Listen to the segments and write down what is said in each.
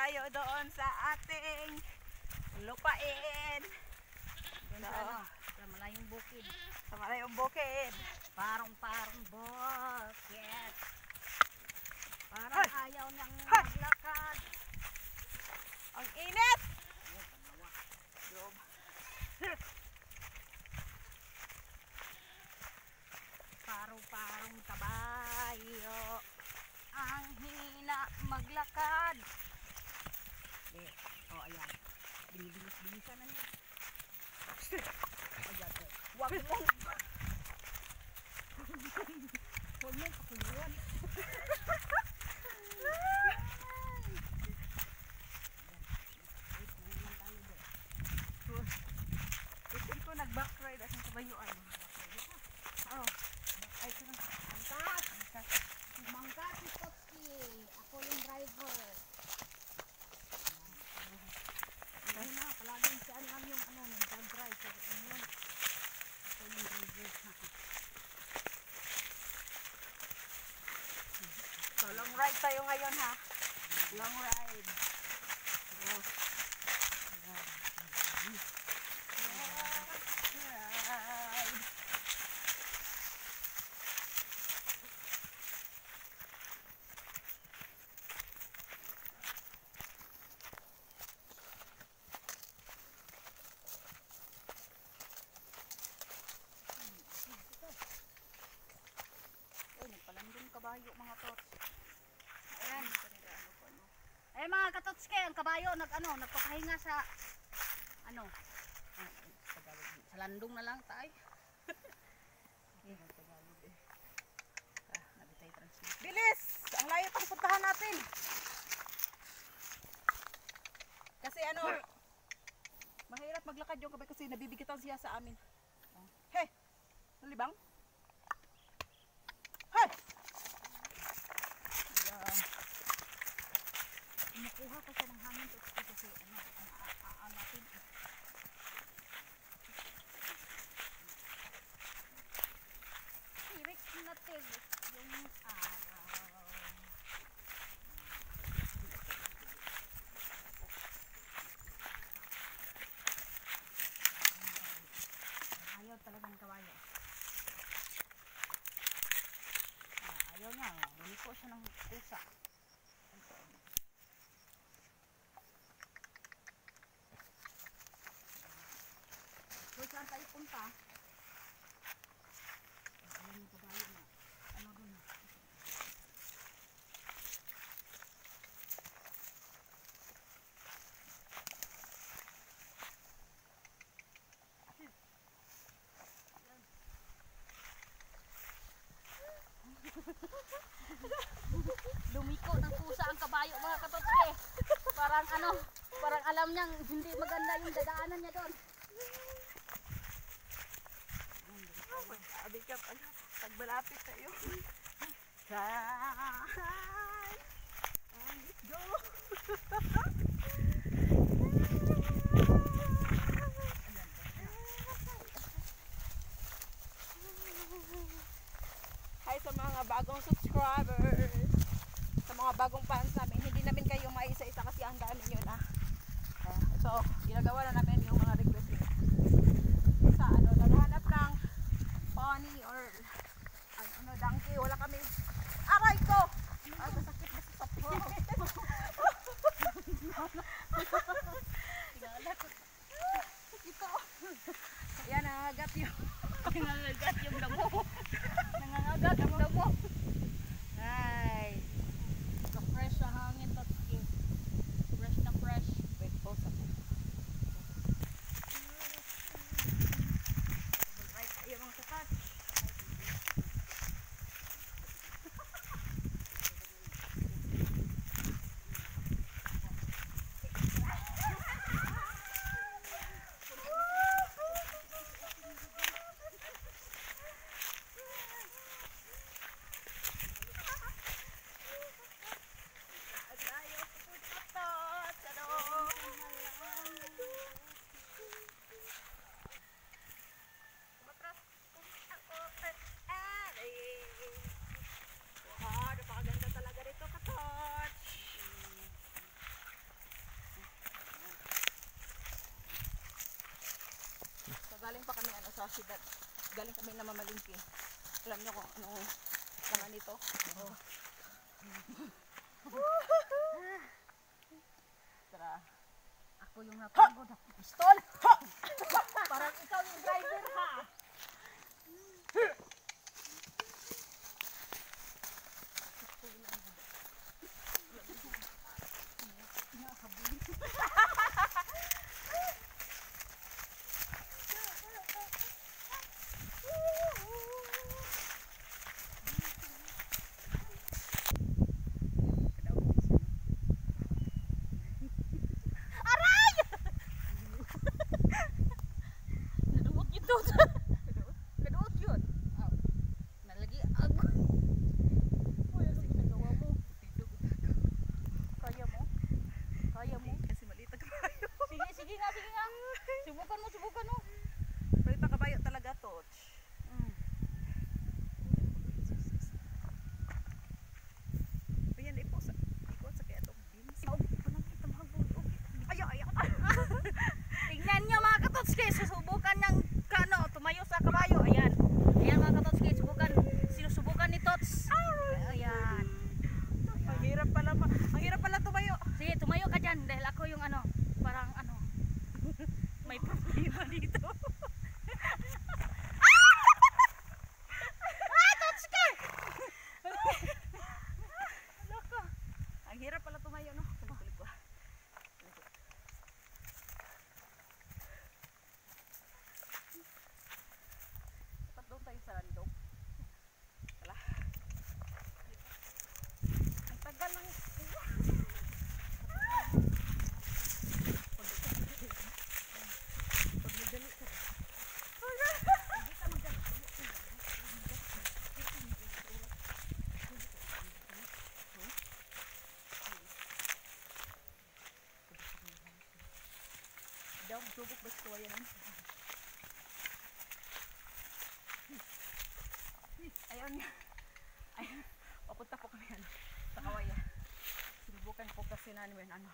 tayo doon sa ating lupain. Ganda no? Sa malayong bukid. Sa malayong bukid. Parang bukid. Parang ayaw niyang maglakad. Ang init! Parang kabayo. Ang hina maglakad. Oh, ayan. Binibilis-bilisan na niya. Ayan, Wag mo! huwag mo pakuluan. Isip ko nag-backride at kabayuan. Oh. Ay, sarang. Mangkat si Toski. Ako yung driver. Hindi na, palaging siya lang yung nag-drive. Ako yung driver. So, long ride tayo ngayon ha. Long ride. Oh. Ride. Nagpalandong kabayo mga tots. Ayan. Ayan mga katotske, ang kabayo nagpapahinga sa sa landong na lang tayo. Nabitay transmit. Bilis! Ang layo pang puntahan natin. Kasi mahirap maglakad yung kabay kasi nabibigatan siya sa amin. Hey! Nalibang? Hey! Ayan. Nakuha pa siya ng hangin kasi natin. Tirik na tirik yung araw. Ayaw talagang kawayo. Ayaw niya. Lumiko siya ng kusa. Kung saan tayo punta? Ayaw niya kabayo na. Ano dun? Lumiko ng pusa ang kabayo mga katotske. Parang alam niyang hindi maganda yung dadaanan niya doon. Sabi ka pa na, pagbalapit tayo. Saan? Let's go! Hi sa mga bagong subscribers, sa mga bagong fans namin. Hindi namin kayo maisa-isa kasi ang dami nyo na. So, ginagawa na namin yung mga request nyo. Sa naghahanap ng pony or donkey, wala kami. Aray ko! Ay, masakit na sa sapo. Ito. Ayan, nangangagat yung damo. Nangangagat ang damo. Ay. Ka-fresh sa hangin Totski. Fresh na fresh. Wait, pause ako. Right, ayaw mga katat. kasi galing kami na mamalingki. Alam niyo kung anong laman nito? Oh. Tara. Ako yung napagod. Ako pistol. Parang ikaw yung driver ha. Naduot yun to. Naduot yun. Oh. Nalagi ako. Uy, ano ginagawa mo? Kaya mo? Kaya mo? Kasi maliit ang kabayo. Sige, sige nga, sige nga. Subukan mo, subukan mo. Maliit ang kabayo talaga, Toch. Ayan, ikot sa kaya itong beans. Ayaw, ayaw. Tingnan nyo mga katotski, susubukan niyang kano, tumayo sa kabayo. Ayan. Ayan mga katotski, sinusubukan ni Tots. Ayan. Ang hirap pala tumayo. Sige, tumayo ka dyan dahil ako yung ano, parang ano, may problema dito. Totski! Loko. Ang hirap pala tumayo, no? Tulig ko. Dapat doon tayo sa random. Wala. Ang tagal ng... Daw, subok ba ito yan? Ayun nga. Ayun. Papunta po kami sa kawayan. Sinubukan po kasi namin ano.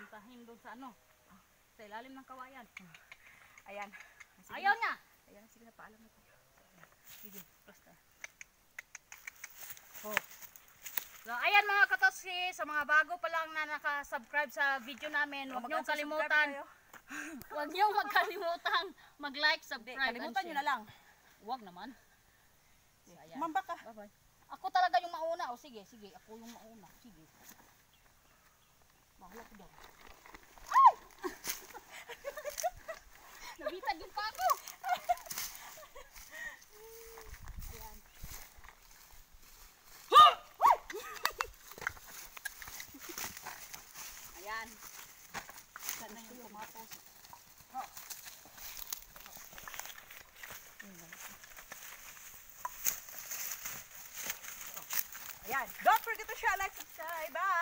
Puntahin doon sa ano, sa ilalim ng kawayan. Ayan. Sige Ayaw na. niya! Ayan, sige na, paalam na tayo. Sige, basta. Oh. So, ayan mga katotski, sa mga bago pa lang na nakasubscribe sa video namin, huwag niyong kalimutan. Huwag niyong magkalimutang mag-like, subscribe, Kalimutan nyo na lang. Huwag naman. So, ayan. Mamba ka. Bye-bye. Ako talaga yung mauna. O sige, sige, ako yung mauna. Sige. Bahala ko daw. Ay! Nabitag yung pa ako. Ayan. Ayan. Sana yung tomatos. Oh. Ayan. Don't forget to share, like, subscribe. Bye!